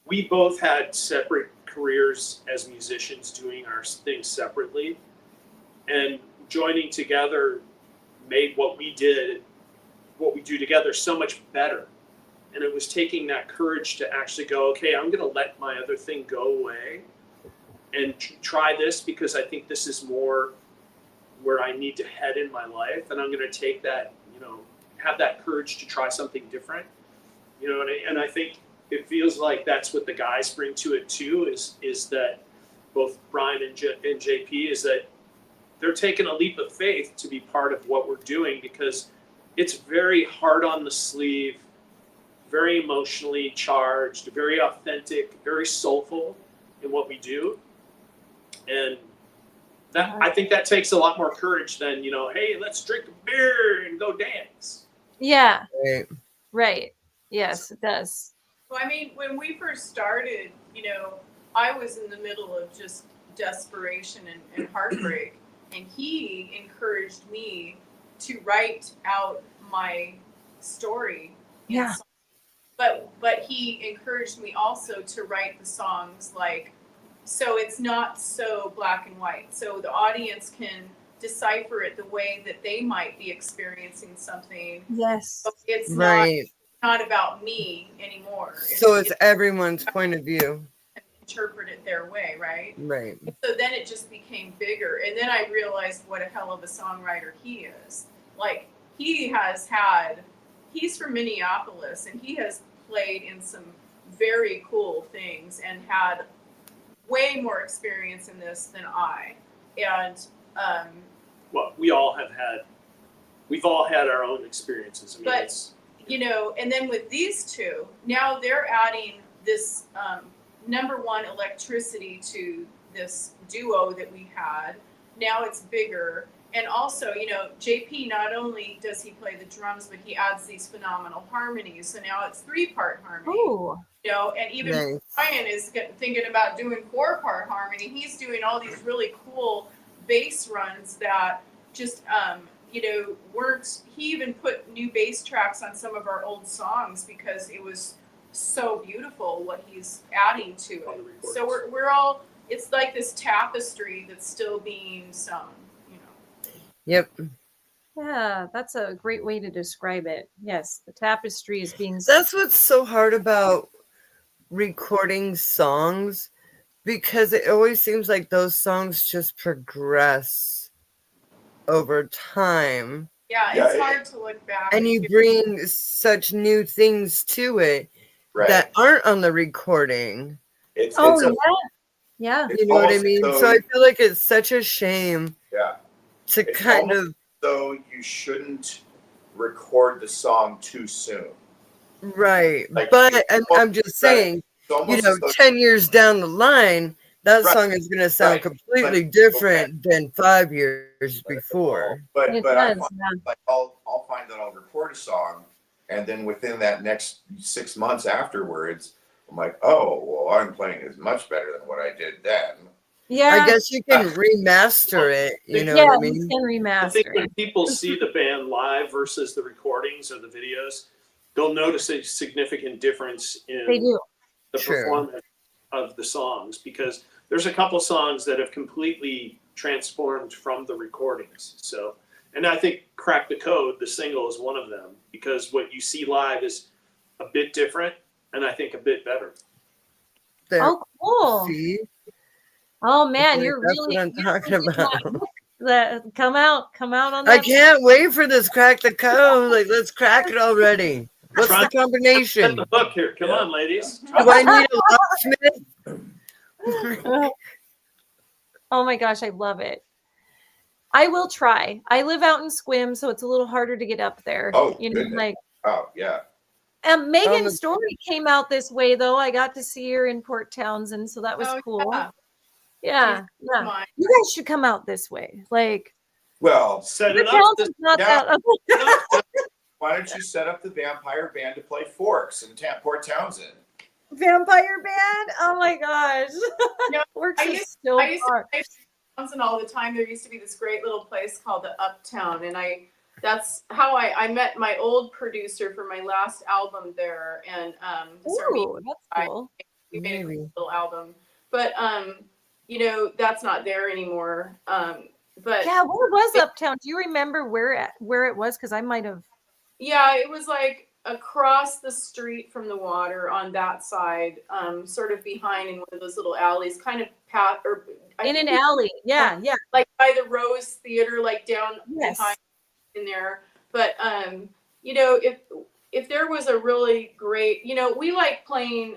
we both had separate careers as musicians doing our things separately, and joining together made what we do together so much better. And it was taking that courage to actually go, okay, I'm going to let my other thing go away and try this because I think this is more where I need to head in my life. And I'm going to take that, you know, have that courage to try something different, you know, and I think it feels like that's what the guys bring to it too, is that both Brian and JP, is that they're taking a leap of faith to be part of what we're doing, because it's very hard on the sleeve, very emotionally charged, very authentic, very soulful in what we do. And that, I think that takes a lot more courage than, you know, hey, let's drink a beer and go dance. Yeah. Right. Right. Yes, it does. Well, I mean, when we first started, you know, I was in the middle of just desperation and heartbreak, and he encouraged me to write out my story. Yeah. But he encouraged me also to write the songs like, so it's not so black and white, so the audience can decipher it the way that they might be experiencing something. Yes. So it's Right. not about me anymore. So it's everyone's point of view. Interpret it their way, right? Right. So then it just became bigger, and then I realized what a hell of a songwriter he is. Like, he's from Minneapolis, and he has played in some very cool things and had way more experience in this than I. And Well, we've all had our own experiences. I mean, But- it's, you know, and then with these two, now they're adding this number one electricity to this duo that we had. Now it's bigger. And also, you know, JP, not only does he play the drums, but he adds these phenomenal harmonies. So now it's 3-part harmony. Ooh. You know, and even Nice. Brian is thinking about doing 4-part harmony. He's doing all these really cool bass runs that just, you know, he even put new bass tracks on some of our old songs because it was so beautiful what he's adding to On the it. recordings. So we're all, it's like this tapestry that's still being sewn, you know. Yep. Yeah, that's a great way to describe it. Yes, the tapestry is being. That's what's so hard about recording songs, because it always seems like those songs just progress over time, Yeah, Yeah, it's hard to look back. and you bring such new things to it Right. that aren't on the recording. It's Oh, it's a, yeah. it's You know what I almost mean? so- So I feel like it's such a shame yeah. to It's kind almost- of So you shouldn't record the song too soon. right. Like, But I'm just that- saying, It's almost you know, as though 10 years down the line, that Right, song is going to sound right, completely but- different than 5 years before. But It I does, find, yeah. like I'll find that I'll record a song, and then within that next 6 months afterwards, I'm like, oh well, I'm playing is much better than what I did then. Yeah. I guess you can remaster it. You know yeah, what I you mean? can I think remaster when it. people see the band live versus the recordings or the videos, they'll notice a significant difference They in do. the Sure. performance of the songs, because there's a couple songs that have completely transformed from the recordings. So, and I think Crack the Code, the single, is one of them, because what you see live is a bit different and I think a bit better. There, Oh, cool. see? Oh man, Like, you're that's really what I'm talking about. come out on I that. can't wait for this Crack the Code. Like, let's crack it already. What's the Set combination? the hook here. Come on, ladies. Do I need a locksmith? Oh my gosh, I love it. I will try. I live out in Squim, so it's a little harder to get up there. Oh, you know, goodness. like Oh, yeah. Megan's the- story came out this way though. I got to see her in Port Townsend, so that was Oh, cool. yeah. Yeah, yeah. Mine. You guys should come out this way. Like Well, Set the it up. Townsend's not yeah. that. why don't you set up the vampire band to play Forks in Port Townsend? Vampire band. Oh my gosh, No, works I is used- so I used to hard. play Townsend all the time. There used to be this great little place called the Uptown, and that's how I met my old producer for my last album there, and Ooh, that's cool. we made a Maybe. cool little album, but you know, that's not there anymore. But Yeah, where was Uptown? Do you remember where it was? Because I might have. yeah, it was like across the street from the water on that side, sort of behind in one of those little alleys, kind of In an alley. Yeah, yeah. like by the Rose Theater, like down Yes. behind in there. But you know, if there was a really great, you know, we like playing.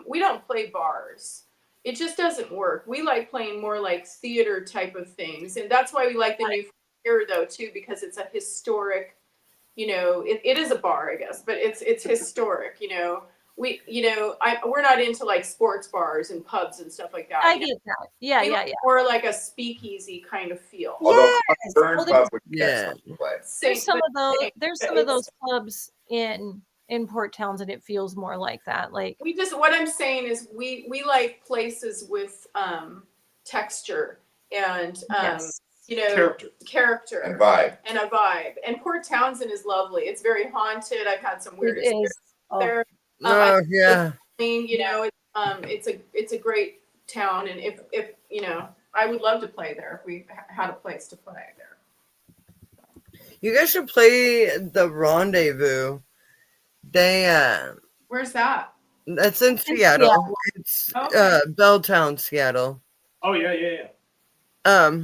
We don't play bars. It just doesn't work. We like playing more like theater type of things, and that's why we like the New Frontier though too, because it's a historic. You know, it is a bar, I guess, but it's historic. You know, we're not into like sports bars and pubs and stuff like that. I you know? get that. Yeah, We yeah, like yeah. more like a speakeasy kind of feel. Although Yes. Burn Well, Pub would be Yeah. excellent to play. There's some of those. But There's some of it's- those clubs in Port Townsend. It feels more like that. Like what I'm saying is we like places with texture and yes. you know, character And vibe. and a vibe. And Port Townsend is lovely. It's very haunted. I've had some weird It experiences is. Oh, there. Oh, yeah. You know, it's a great town, and if you know, I would love to play there if we had a place to play there. You guys should play the Rendezvous. Where's that? That's in Seattle. It's Okay. Belltown, Seattle. Oh, yeah, yeah, yeah.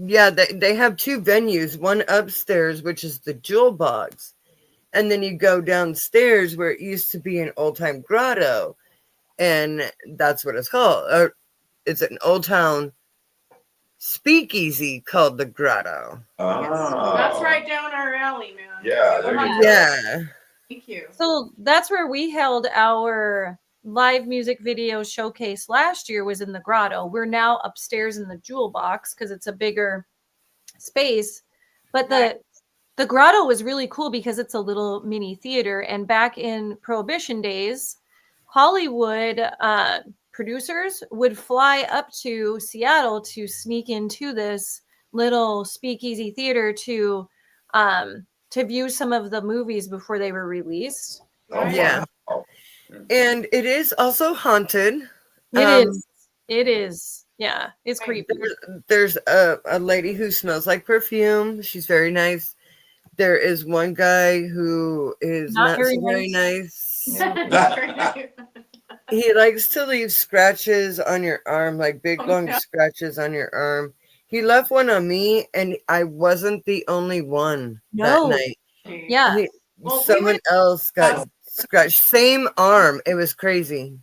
Yeah, they have two venues, one upstairs, which is the Jewel Box, and then you go downstairs where it used to be an old time grotto, and that's what it's called. It's an old town speakeasy called the Grotto. Oh. That's right down our alley, man. Yeah, there you go. Yeah. Thank you. So that's where we held our live music video showcase last year, was in the Grotto. We're now upstairs in the Jewel Box because it's a bigger space. But the Grotto was really cool because it's a little mini theater. And back in Prohibition days, Hollywood producers would fly up to Seattle to sneak into this little speakeasy theater to view some of the movies before they were released. Oh, Yeah. wow. And it is also haunted. It is. It is. Yeah, it's creepy. There's a lady who smells like perfume. She's very nice. There is one guy who is not so very nice. He likes to leave scratches on your arm, like big long scratches on your arm. He left one on me, and I wasn't the only one that night. Yeah. Someone else got scratched. Same arm. It was crazy.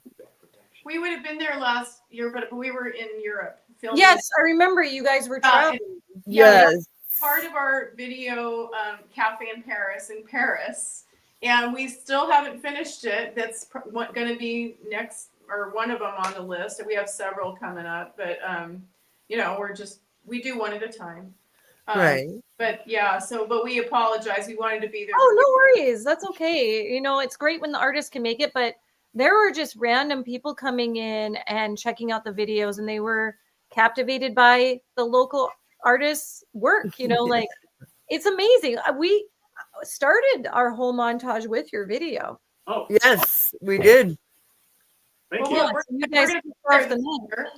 We would have been there last year, but we were in Europe filming. Yes, I remember you guys were traveling. Yes. Part of our video cafe in Paris, and we still haven't finished it. That's going to be next, or one of them on the list. We have several coming up, but you know, we do one at a time. Right. But yeah, but we apologize. We wanted to be there. Oh, no worries. That's okay. You know, it's great when the artist can make it, but there were just random people coming in and checking out the videos, and they were captivated by the local artist's work. You know, like it's amazing. We started our whole montage with your video. Oh, Yes, we did. Thank Well, you. Yeah, we're- so you we're guys gonna kick be off there the this night. year.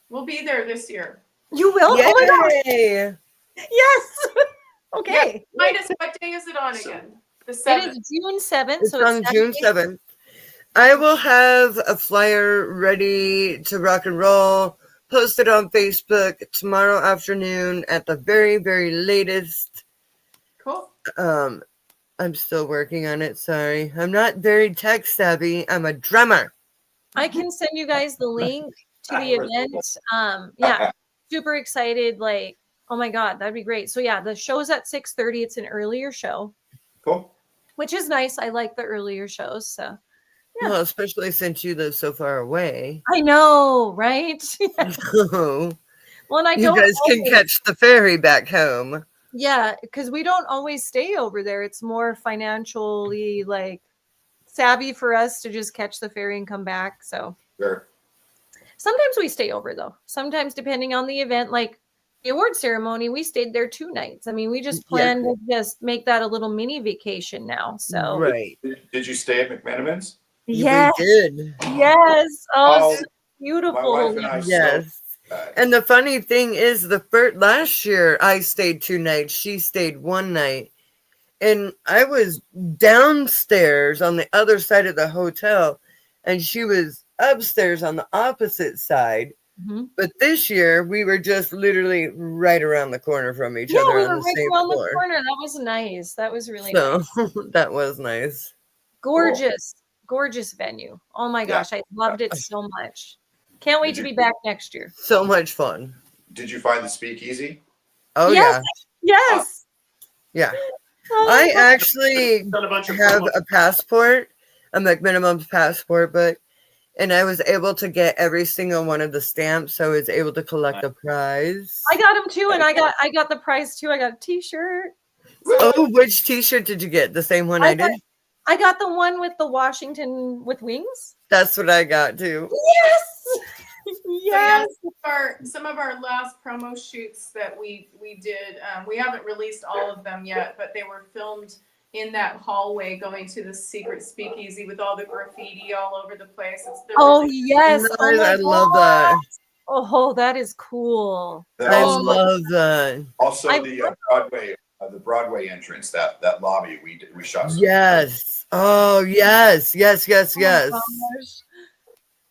We'll be there this year. You will? Oh my gosh. Yay! Yes. Okay. Remind us, what day is it on So- again? The It 7th. is June 7th. It's So it's on June Saturday. 7th. I will have a flyer ready to rock and roll, posted on Facebook tomorrow afternoon at the very, very latest. Cool. I'm still working on it. Sorry. I'm not very tech savvy. I'm a drummer. I can send you guys the link to the event. Yeah, super excited. Like, oh my God, that'd be great. So yeah, the show's at 6:30. It's an earlier show, Cool. which is nice. I like the earlier shows. So Yeah. Well, especially since you live so far away. I know, right? So Well, and I you don't guys can always- catch the ferry back home. Yeah, because we don't always stay over there. It's more financially like savvy for us to just catch the ferry and come back. So Sure. sometimes we stay over though. Sometimes depending on the event, like the award ceremony, we stayed there 2 nights. I mean, we just Yeah. planned to just make that a little mini vacation now. So Right. Did you stay at McMenamin's? yes, We did. yes. Oh, Oh, so My beautiful. wife and I Yes. so And the funny thing is, last year I stayed 2 nights. She stayed 1 night, and I was downstairs on the other side of the hotel, and she was upstairs on the opposite side. Mhm. But this year we were just literally right around the corner from each Yeah, other we on were the right same around the floor. corner. That was nice. That was really So nice. that was nice. Gorgeous, gorgeous venue. Oh my Yeah. gosh, I loved it so much. Can't wait to be back next year. So much fun. did you find the speakeasy? Oh Yes. Yes. yeah. Oh, I actually Done a bunch of have promo- a passport, a McMinimum's passport, and I was able to get every single one of the stamps, so I was able to collect a prize. I got them too, and I got the prize too. I got a T-shirt. Oh, which T-shirt did you get? The same one I did? I got the one with the Washington with wings. That's what I got too. Yes. Yes. Some of our last promo shoots that we did, we haven't released all of them yet, but they were filmed in that hallway going to the secret speakeasy with all the graffiti all over the place. They're Oh really- yes. Nice, Oh my I love God. that. Oh, that is cool. I Oh, love that. Also, I the Broadway entrance, that lobby we shot. some- Yes. Oh, yes. Yes, yes, Oh my yes. gosh.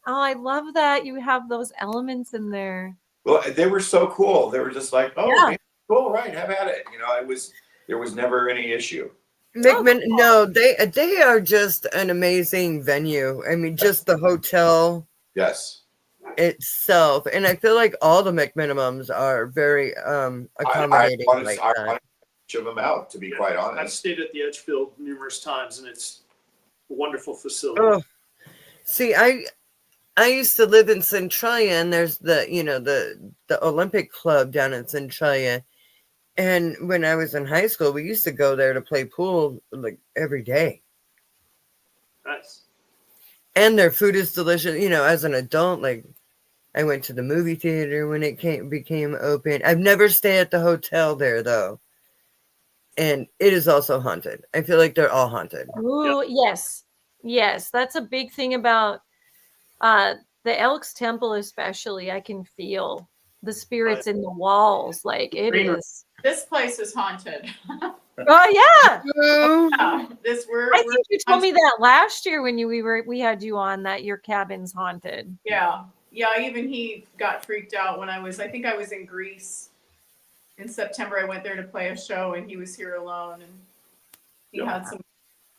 Oh, I love that you have those elements in there. Well, they were so cool. They were just like, oh, Yeah. man, cool, right? Have at it. There was never any issue. No, they are just an amazing venue. I mean, just the hotel Yes. itself, and I feel like all the McMinimums are very accommodating like I that. wanted to shove them out, to be quite I've honest. stayed at the Edgefield numerous times, and it's a wonderful facility. Oh, see, I used to live in Centralia, and there's the Olympic Club down in Centralia. And when I was in high school, we used to go there to play pool like every day. Nice. And their food is delicious. As an adult, like I went to the movie theater when it became open. I've never stayed at the hotel there though. And it is also haunted. I feel like they're all haunted. Ooh, yes. Yes. That's a big thing about the Elks Temple, especially. I can feel the spirits in the walls. Like it Greener. is. This place is haunted. Oh yeah. Oh, Yeah, I think you told me that last year when we had you on that your cabin's haunted. Yeah. Even he got freaked out when I think I was in Greece in September. I went there to play a show, and he was here alone, and he Yep. had some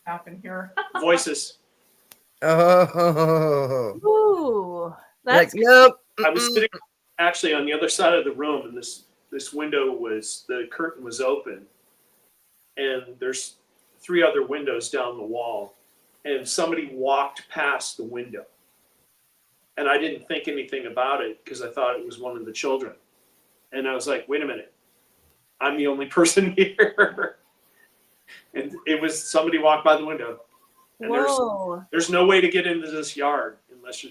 happen here. Voices. oh. Ooh, Like, that's nope. I was sitting actually on the other side of the room, and this window the curtain was open, and there's 3 other windows down the wall, and somebody walked past the window, and I didn't think anything about it because I thought it was one of the children, and I was like, wait a minute, I'm the only person here, and it was somebody walked by the window, and whoa. there's no way to get into this yard unless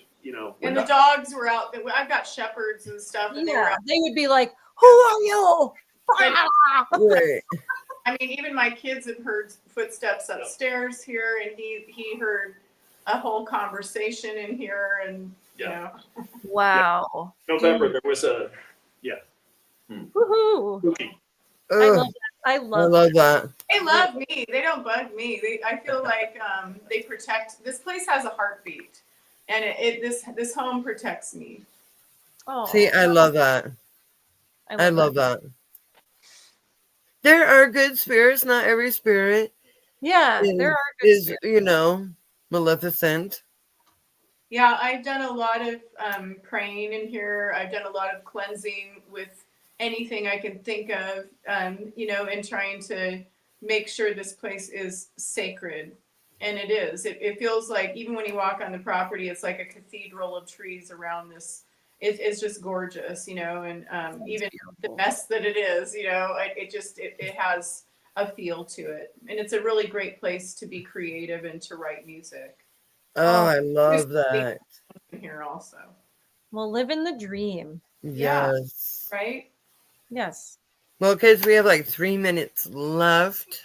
And the dogs were out. I've got shepherds and stuff, and they were Yeah, out. they would be like, "Who are you?" Right. I mean, even my kids have heard footsteps upstairs here, and he heard a whole conversation in here, and you know. Wow. November, there was a Woohoo. cookie. I Ugh, love that. I I love love that. They love me. They don't bug me. I feel like they protect. This place has a heartbeat, and this home protects me. Oh, See, I love that. I love that. There are good spirits. Not every spirit Yeah, is, there are good is spirits. you know, maleficent. Yeah, I've done a lot of praying in here. I've done a lot of cleansing with anything I can think of, you know, and trying to make sure this place is sacred. And it is. It feels like, even when you walk on the property, it's like a cathedral of trees around this. It's just gorgeous, you know, and even the mess that it is, you know, it has a feel to it. And it's a really great place to be creative and to write music. Oh, I love that. In here also. Well, living the dream. Yeah. Yes. Right? Yes. Well, kids, we have like 3 minutes left.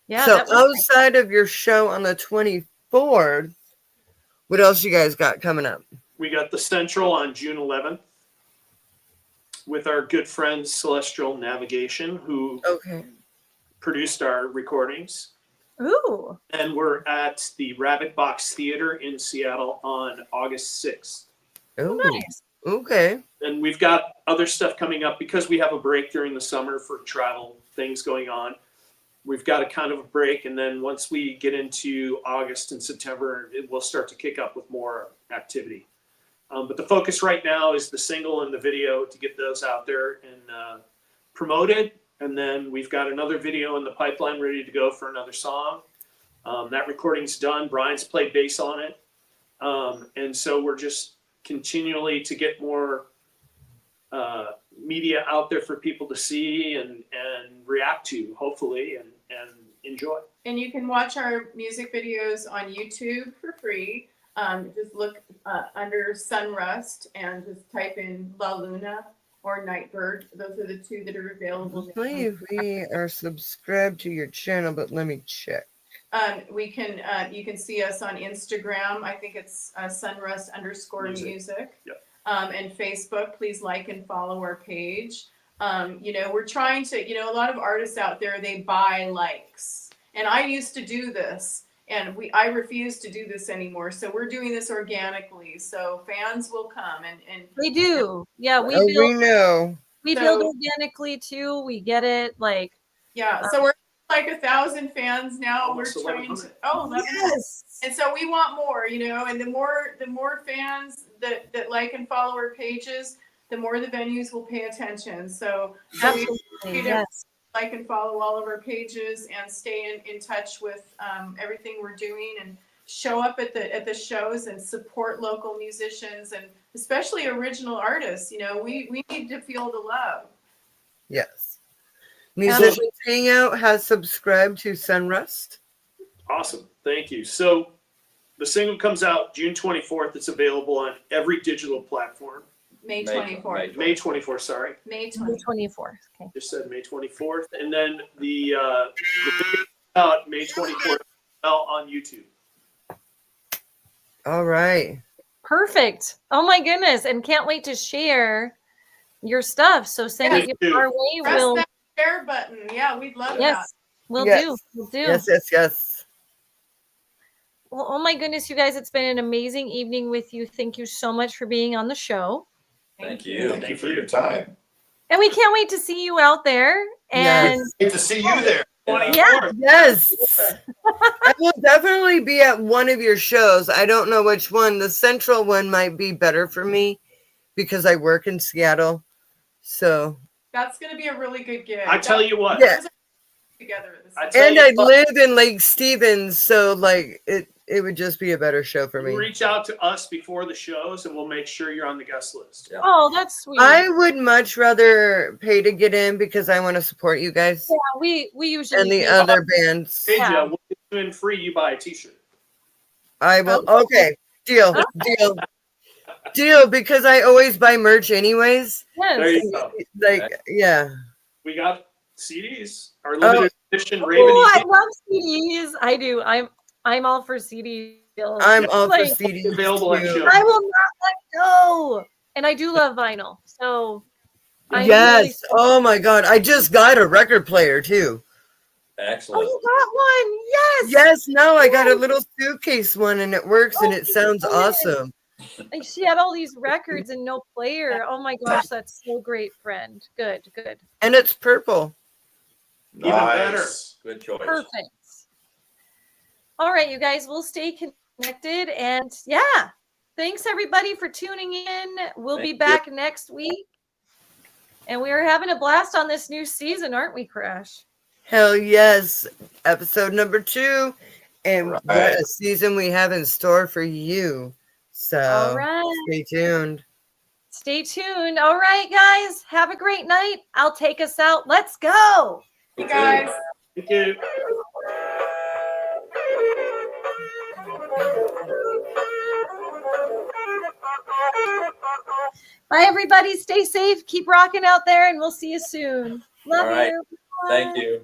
Yeah. So That was outside of your show on the 24th, what else you guys got coming up? We got the Central on June 11th with our good friends Celestial Navigation, who Okay. produced our recordings. ooh. And we're at the Rabbit Box Theater in Seattle on August 6th. Oh, Nice. okay. And we've got other stuff coming up because we have a break during the summer for travel things going on. We've got a kind of a break, and then once we get into August and September, it will start to kick up with more activity. But the focus right now is the single and the video to get those out there and promoted. And then we've got another video in the pipeline ready to go for another song. That recording's done. Brian's played bass on it. And so we're just continually to get more media out there for people to see and react to, hopefully, and enjoy. And you can watch our music videos on YouTube for free. Just look under Sunrust and just type in La Luna or Nightbird. Those are the two that are available. I believe we are subscribed to your channel, but let me check. You can see us on Instagram. I think it's Sunrust_music. Yep. And Facebook. Please like and follow our page. You know, we're trying to, you know, a lot of artists out there, they buy likes. And I used to do this, and I refuse to do this anymore. So we're doing this organically. So fans will come and They do. Yeah. We know. We build organically too. We get it. Like, yeah. So we're like 1,000 fans now. Almost We're trying to 1,100. yes. And so we want more, you know, and the more fans that like and follow our pages, the more the venues will pay attention. So Absolutely. we Yes. like and follow all of our pages and stay in touch with everything we're doing, and show up at the shows and support local musicians and especially original artists. You know, we need to feel the love. Yes. Musicians Hangout has subscribed to Sunrust. Awesome. Thank you. So the single comes out June 24th. It's available on every digital platform. May 24th. May 24th, sorry. May May 24th. 24th. Okay. Just said May 24th. And then the video out May 24th on YouTube. All right. Perfect. Oh my goodness. And can't wait to share your stuff. So send Please it do. our way. Press We'll that share button. Yeah, we'd love that. yes. We'll Yes. do. We'll do. Yes. Well, oh my goodness, you guys, it's been an amazing evening with you. Thank you so much for being on the show. Thank you. Thank you for your time. And we can't wait to see you out there. And Great to see you there. yeah, Yes. I will definitely be at one of your shows. I don't know which one. The Central one might be better for me because I work in Seattle. So, That's going to be a really good gig. I tell you what. yeah. Together at the I same tell And you I what, live in Lake Stevens, so like it would just be a better show for me. reach out to us before the shows and we'll make sure you're on the guest list. Yeah. oh, that's sweet. I would much rather pay to get in because I want to support you guys yeah, we usually and the do. other bands. Hey, Yeah. Joe, we'll get you in free. You buy a t-shirt. I will. Okay, deal. Because I always buy merch anyways. There Yes. you go. Like, yeah. We got CDs. Our limited edition Raven Oh, I EP. love CDs. I do. I'm all for CDs. I'm all for Like, CDs Available at too. show. I will not let go. And I do love vinyl. So I'm really Yes. Oh my God. I just got a record player too. Oh, Excellent. you got one. Yes. Yes. No, I got a little suitcase one and it works and it sounds awesome. Like she had all these records and no player. Oh my gosh, that's so great, friend. Good, good. And it's purple. Even better. Nice. Good choice. Perfect. All right, you guys, we'll stay connected. And yeah, thanks everybody for tuning in. We'll be Thank back next week. And we are having a blast on this new season, aren't we, Crash? Hell yes. Episode number 2. And Right. what a season we have in store for you. So All right. stay tuned. Stay tuned. All right, guys, have a great night. I'll take us out. Let's go. You guys. Thank you. Bye, everybody. Stay safe. Keep rocking out there, and we'll see you soon. Love All right. you. Thank Bye. you.